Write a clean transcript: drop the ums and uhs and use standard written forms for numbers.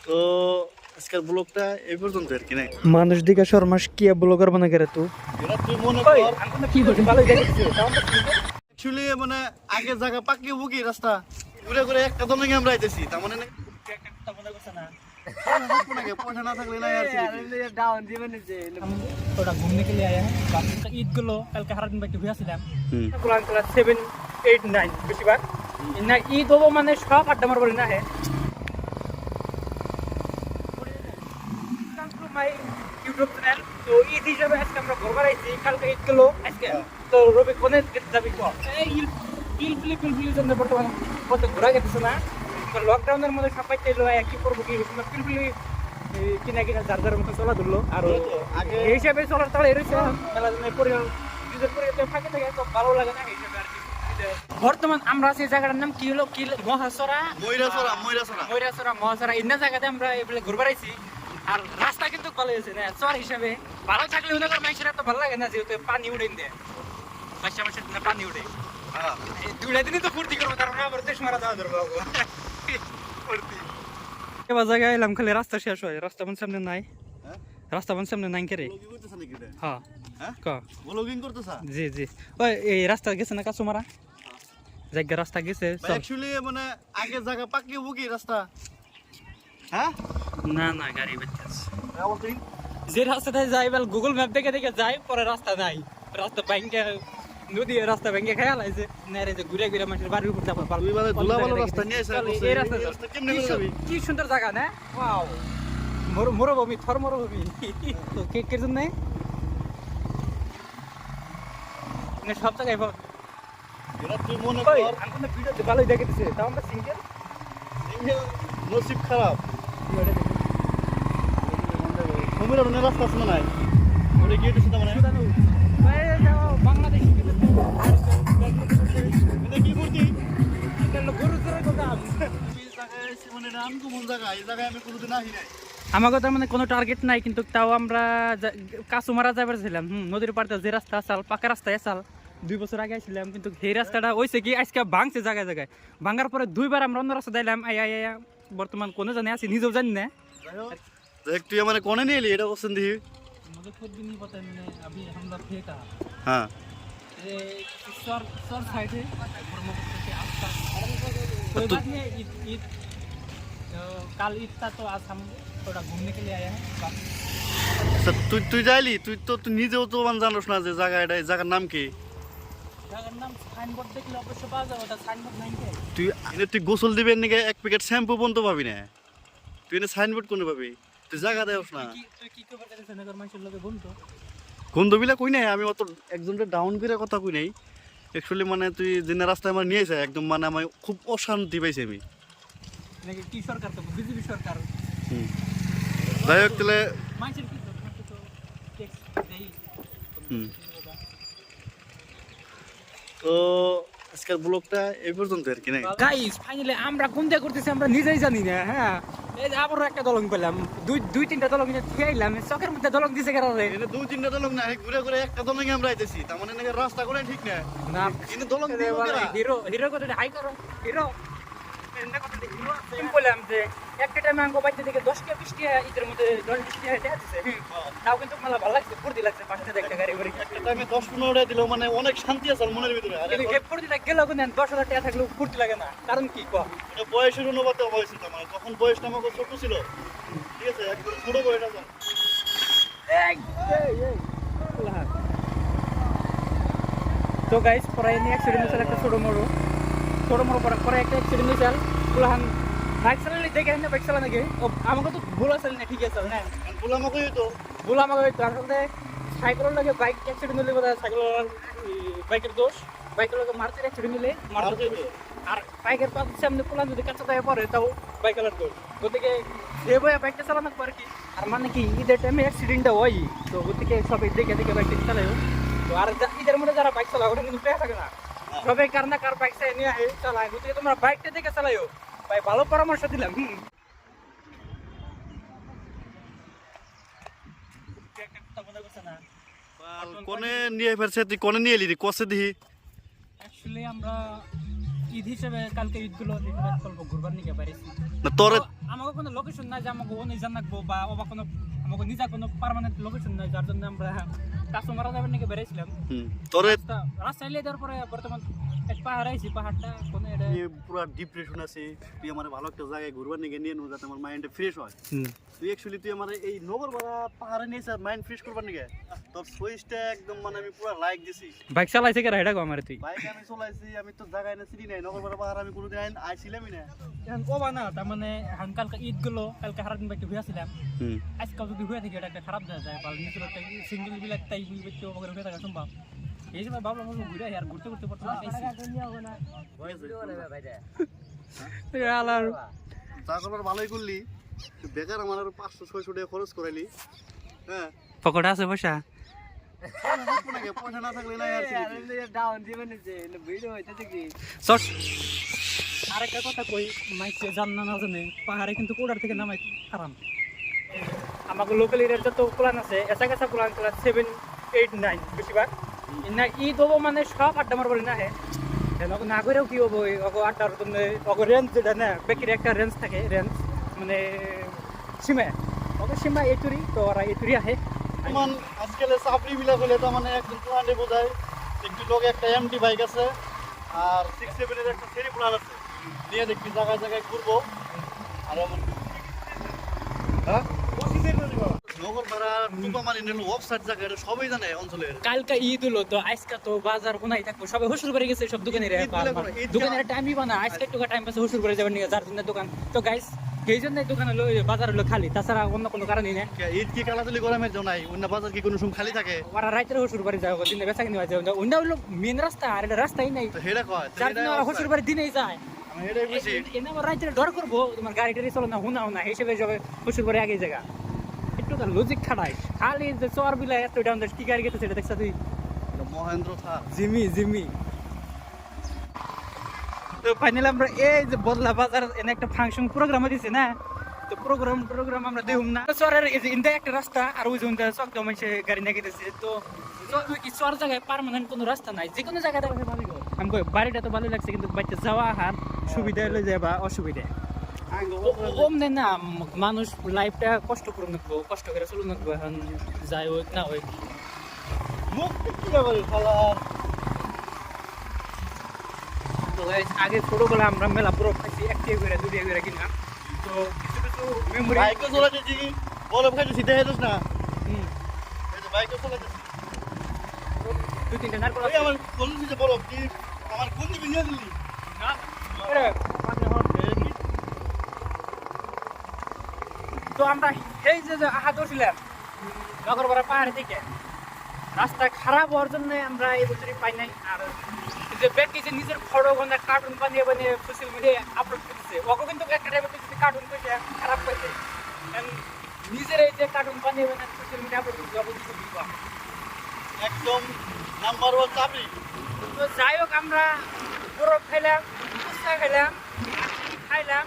তো আজকের ব্লগটা এই পর্যন্ত আর কি নাই। মানুষ দিকে শর্মাস কি ব্লগার বানা করে তুই এরা তুই মনে কর কি করছিস ভালো দেখছিস অ্যাকচুয়ালি মানে আগে জায়গা পাকি বুকি রাস্তা ঘুরে ঘুরে একটা দলে আমরা আইতেছি তার মানে না পয়সা না থাকলে না আর কি डाउन जीवन से थोड़ा घूमने के लिए आया है बाकी का ईद गुलो कल के हर दिन बाकी हुआ ছিলাম পুরান ক্লাস 7 8 9 বেশিরভাগ না ঈদ হবো মানে সব আড্ডা মারবো না হে মাই ইউটিউব চ্যানেল তো ঈদ হিসাবে আজকে আমরা ঘুরবার আইছি কালকে ঈদ গুলো আজকে তো রবি কোনে যাবি কো এই পিলপিলি জন্য বর্তমানে কত ঘোরা গেছে না লকডাউনের মধ্যে সবাই চাইলো কি করবো কি পিলপিলি কিনা কিনা যার যার মতো চলা ধরলো আর এই হিসাবে চলার তাহলে এরকম মেলা পরিবার নিজের পরিবার ফাঁকে থাকে তো ভালো লাগে না এই হিসাবে আর কি বর্তমান আমরা সেই জায়গাটার নাম কি হলো কি মহাসরা মহাসরা ইন্না জায়গাতে আমরা এগুলো ঘুরবার আইছি আর রাস্তা কিন্তু ভালো হয়েছে না চর হিসাবে ভালো থাকলে মনে কর মানুষের এত ভালো লাগে না যেহেতু পানি উড়ে দেয় মাসের দিনে পানি উঠে দুইটা দিনই তো ফুর্তি করবো তারপরে আবার দেশ মারা যাওয়া ধরবো ফুর্তি এবার জায়গায় এলাম খালি রাস্তা শেষ হয় রাস্তা বন সামনে নাই রাস্তা বন সামনে নাই কে রে হ্যাঁ ব্লগিং করতেছ জি জি ওই এই রাস্তা গেছে না কাসুমারা জায়গা রাস্তা গেছে অ্যাকচুয়ালি মানে আগে জায়গা পাকি বুকি রাস্তা হ্যাঁ না না গাড়ি বেচছে যে রাস্তাতে যাই বল গুগল ম্যাপ দেখে দেখে যাই পরে রাস্তা নাই রাস্তা ব্যাংকে নদী রাস্তা ব্যাংকে খেয়াল আছে না রে যে ঘুরে ঘুরে মানুষের বাড়ির উপর যাবার পারবো ধুলাবালো রাস্তা নিয়ে এসে এই রাস্তা কেমনে করে যাবি কি সুন্দর জায়গা না ওয়াও মরুভূমি থর মরুভূমি তো কে জন্য না সব জায়গায় এরা তুই মনে কর আমরা ভিডিওতে ভালোই দেখেছে তাও আমরা সিঙ্গেল নসিব খারাপ সমুদ্র অনেক রাস্তা আছে না নাই ওরে গিয়ে দিছে মানে বাংলাদেশ কি করতি গরু চড়াই করতাম মানে রাম কোন জায়গা এই জায়গায় আমি কোনোদিন আসি নাই আমাকে তার মানে কোনো টার্গেট নাই কিন্তু তাও আমরা কাসুমারা যাবার ছিলাম নদীর পাড়তে যে রাস্তা আসাল পাকা রাস্তায় আসাল 2 বছর আগে আসছিলাম কিন্তু সেই রাস্তাটা হয়েছে কি আজকে ভাঙছে জায়গায় জায়গায় ভাঙার পরে 2বার আমরা অন্য রাস্তা দিলাম আয়া বর্তমান কোনে জানে আছি নিজেও জানি না দেখ তুই মানে কোনে নিয়ে এলি এটা কোশ্চেন দিহি मुझे खुद भी नहीं पता मैंने अभी हम लोग थे कहाँ हाँ ये सर साइड है ब्रह्मपुत्र के आसपास कोई बात नहीं ईद कल ईद था तो आज हम थोड़ा घूमने के लिए आए हैं তুই তুই যাইলি তুই নিজেও তো মানে জানোস না যে জায়গা এটা এই জায়গার নাম কি জায়গার নাম সাইনবোর্ড দেখলে অবশ্য পাওয়া যাবে ওটা সাইনবোর্ড নাই কে তুই গোসল দিবেন নাকি এক প্যাকেট শ্যাম্পু পর্যন্ত পাবি না তুই এনে সাইনবোর্ড কোনে পাবি তুই জায়গা দেওস না তুই কি খবর করতেছ নগর মানুষের লোকে বন্ধু গন্ধবিলা কই নাই আমি অত একজনটা ডাউন করে কথা কই নাই অ্যাকচুয়ালি মানে তুই যে রাস্তায় আমার নিয়ে আসে একদম মানে আমি খুব অশান্তি পাইছি আমি নাকি কি সরকার তো বিজেপি সরকার যাই হোক তাহলে মানুষের কি তো ট্যাক্স দেই তো আজকের ব্লগটা এই পর্যন্ত আর কি নাই গাইস ফাইনালি আমরা কোন দিকে করতেছি আমরা নিজেই জানি না হ্যাঁ এই যে আবার একটা দলং পেলাম দুই তিনটা দলং খেলাম চকের মধ্যে দলং দিছে কেরালে এটা 2-3টা দলং না ঘুরে ঘুরে একটা দলং আমরা আইতেছি তার মানে নাকি রাস্তা করে ঠিক না না কিন্তু দলং দিব কেরা হিরো কত হাই করো হিরো বললাম যে একটা টাইমে আঙ্গো বাইতে থেকে 10 টা 20 টা ঈদের মধ্যে 10 টা টাকা দিছে তাও কিন্তু মেলা ভালো লাগছে ফুর্তি লাগছে পাশে একটা গাড়ি করে একটা টাইমে 10-15 টাকা দিল মানে অনেক শান্তি আছে মনের ভিতরে আর কিন্তু গেপ ফুর্তি লাগে গেল কিন্তু 10,000 টাকা থাকলেও ফুর্তি লাগে না কারণ কি কো এটা বয়সের অনুপাতে হয়েছে তার মানে তখন বয়সটা আমাকে ছোট ছিল ঠিক আছে একদম ছোট বয়স আছে তো গাইস পরে নিয়ে অ্যাক্সিডেন্ট হয়েছে একটা ছোট মোড়ো পরে একটা অ্যাক্সিডেন্ট হয়েছে পুলাহান বাইক চালালে দেখে না বাইক চালা নাকি আমাকে তো ভুল আছে না ঠিক আছে না ভুল আমাকে হইতো ভুল আমাকে হইতো আসলে সাইকেলের লাগে বাইক অ্যাক্সিডেন্ট হলে বোধ হয় সাইকেল বাইকের দোষ বাইকের লাগে মারতে অ্যাক্সিডেন্ট হলে মারতে আর বাইকের পাশে সামনে পুলান যদি কাঁচা দেয় পরে তাও বাইকের দোষ গতিকে যে বয়ে বাইকটা চালানো পারে কি আর মানে কি ঈদের টাইমে অ্যাক্সিডেন্টটা হয় তো গতিকে সবাই দেখে দেখে বাইকটা চালায় তো আর ঈদের মধ্যে যারা বাইক চালায় ওটা কিন্তু পেয়ে থাকে না সবাই কার না কার বাইক নিয়ে চালায় গতিকে তোমরা বাইকটা দেখে চালাইও ভাই ভালো পরামর্শ দিলাম কোনে নিয়ে ফেরছে তুই কোনে নিয়ে এলি কষে দিহি অ্যাকচুয়ালি আমরা ঈদ হিসেবে কালকে ঈদগুলো অল্প ঘুরবার নিয়ে বেরিয়েছি না তোরে আমাকে কোনো লোকেশন নাই যে আমাকে অন্য জানাকবো বা ওবা কোনো আমাকে নিজা কোনো পার্মানেন্ট লোকেশন নাই যার জন্য আমরা কাস্টমার যাবেন নাকি বেরিয়েছিলাম তোরে রাস্তায় এলিয়ে দেওয়ার পরে বর্তমান এক পাহাড় আইছি পাহাড়টা কোনো এটা পুরো ডিপ্রেশন আছে তুই আমার ভালো একটা জায়গায় ঘুরবার নিয়ে নিয়ে নো যাতে আমার মাইন্ডে ফ্রেশ হয় তুই অ্যাকচুয়ালি তুই আমার এই নগরপাড়া পাহাড়ে নিয়ে স্যার মাইন্ড ফ্রেশ করবার নিয়ে তোর সুইচটা একদম মানে আমি পুরো লাইক দিছি বাইক চালাইছে কে রাইডা গো আমার তুই বাইক আমি চলাইছি আমি তো জায়গায় না চিনি নাই নগরপাড়া পাহাড় আমি কোনোদিন আইছিলামই না এখন কবা না তার মানে এখন কালকে ঈদ গুলো কালকে সারাদিন বাইকে হয়েছিলাম আজকাল যদি হয়ে থাকে এটা একটা খারাপ দেওয়া যায় বা নিজের একটা সিঙ্গেল বিলাক তাই ব্যক্তি ওপরে হয়ে থাকা সম্ভব এই সময় ভাবলাম ঘুরে আর ঘুরতে ঘুরতে পড়তে যা করবার ভালোই করলি বেকার আমার আরো 500-600 টাকা খরচ করাইলি হ্যাঁ পকেটে আছে পয়সা পয়সা না থাকলে না আর আরেকটা কথা কই মাইকে জান না জানে পাহাড়ে কিন্তু কোড়ার থেকে নামাই আরাম আমাকে লোকাল এরিয়ার যত প্ল্যান আছে এসা কাছা প্ল্যান 7, 8, 9 বেশিরভাগ না ঈদ হবো মানে সব আড্ডা মারবো না হ্যাঁ না করেও কি হবো আড্ডার জন্য রেঞ্জ যেটা না বেকির একটা রেঞ্জ থাকে রেঞ্জ মানে সীমা সীমা এটুরি তো ওরা এটুরি আহে মান আজকাল চাপড়ি বিলা হলে তো মানে একজন প্লান্টে বোঝায় একটু লোক একটা এমটি বাইক আছে আর 6-7 এর একটা সেরি প্লান আছে নিয়ে দেখবি জায়গায় জায়গায় ঘুরবো আর এমন হ্যাঁ নগর ভাড়া টুপা মারি নিল অফসাইড জায়গা এটা সবাই জানে অঞ্চলের কালকা ঈদ হলো তো আজকে তো বাজার কোনাই থাকবো সবাই হুসুর করে গেছে সব দোকানের টাইমই বানা আজকে একটু টাইম পাশে হুসুর করে যাবেন নিয়ে যার জন্য দোকান তো গাইস এই জন্য দোকান হলো বাজার হলো খালি তাছাড়া অন্য কোনো কারণই না ঈদ কি কালাতুলি গরমের জন্য নাই অন্য বাজার কি কোনো সময় খালি থাকে ওরা রাইতের হুসুর করে যাও দিনে বেচা কিনে যায় অন্য হলো মেন রাস্তা আর এটা রাস্তাই নাই তো হেডা কয় যার জন্য ওরা হুসুর করে দিনেই যায় আমি হেডাই বুঝি এনে আবার রাইতের ডর করবো তোমার গাড়ি টাড়ি চলো না হুনাও না হিসেবে যাবে হুসুর করে আগে জায়গা একটু তার লজিক খাটাই খালি যে চর বিলা এত ডাউন কি গাড়ি গেছে সেটা দেখছা তুই মহেন্দ্র থার জিমি তো ফাইনালি আমরা এই যে বদলা বাজার এনে একটা ফাংশন প্রোগ্রাম দিছে না তো প্রোগ্রাম আমরা দেখুম না চরের এই যে ইন্দা একটা রাস্তা আর ওই যে চক মানুষে গাড়ি নিয়ে গেছে তো কি চর জায়গায় পার্মানেন্ট কোনো রাস্তা নাই যে কোনো জায়গায় আমি কই বাড়িটা তো ভালো লাগছে কিন্তু বাড়িতে যাওয়া আসার সুবিধা হলে যায় বা অসুবিধা ওমনে না মানুষ লাইফটা কষ্ট করে নেবো কষ্ট করে চলুন নেবো এখন যাই হোক না হোক মুখ কি ব্যাপারে শালার তো আগে ছোটবেলা আমরা মেলা পুরো খাইছি একটি করে দুটি করে কিনা তো কিছু কিছু মেমোরি বাইকে চলাইতেছি বলে খাইতেছি দেখাইতেছ না এই যে বাইকে চলাইতেছি 2-3টা নারকল ওই আমার বলছি যে বলো কি আমার কোন দিকে নিয়ে দিলি না আরে মানে হট তো আমরা এই যে আহা ধরছিলাম নগরপাড়া পাহাড় থেকে রাস্তা খারাপ হওয়ার জন্য আমরা এই বছরই পাই নাই আর যে ব্যক্তি যে নিজের ফটো বানিয়ে কার্টুন বানিয়ে সোশ্যাল মিডিয়ায় আপলোড করতেছে ওকে কিন্তু একটা টাইমে যদি কার্টুন করে খারাপ পাইছে নিজের এই যে কার্টুন বানিয়ে সোশ্যাল মিডিয়া আপলোড করতে অবশ্যই একদম নাম্বার 1 চাপড়ি তো যাই হোক আমরা বরফ খাইলাম ফুচকা খাইলাম খাইলাম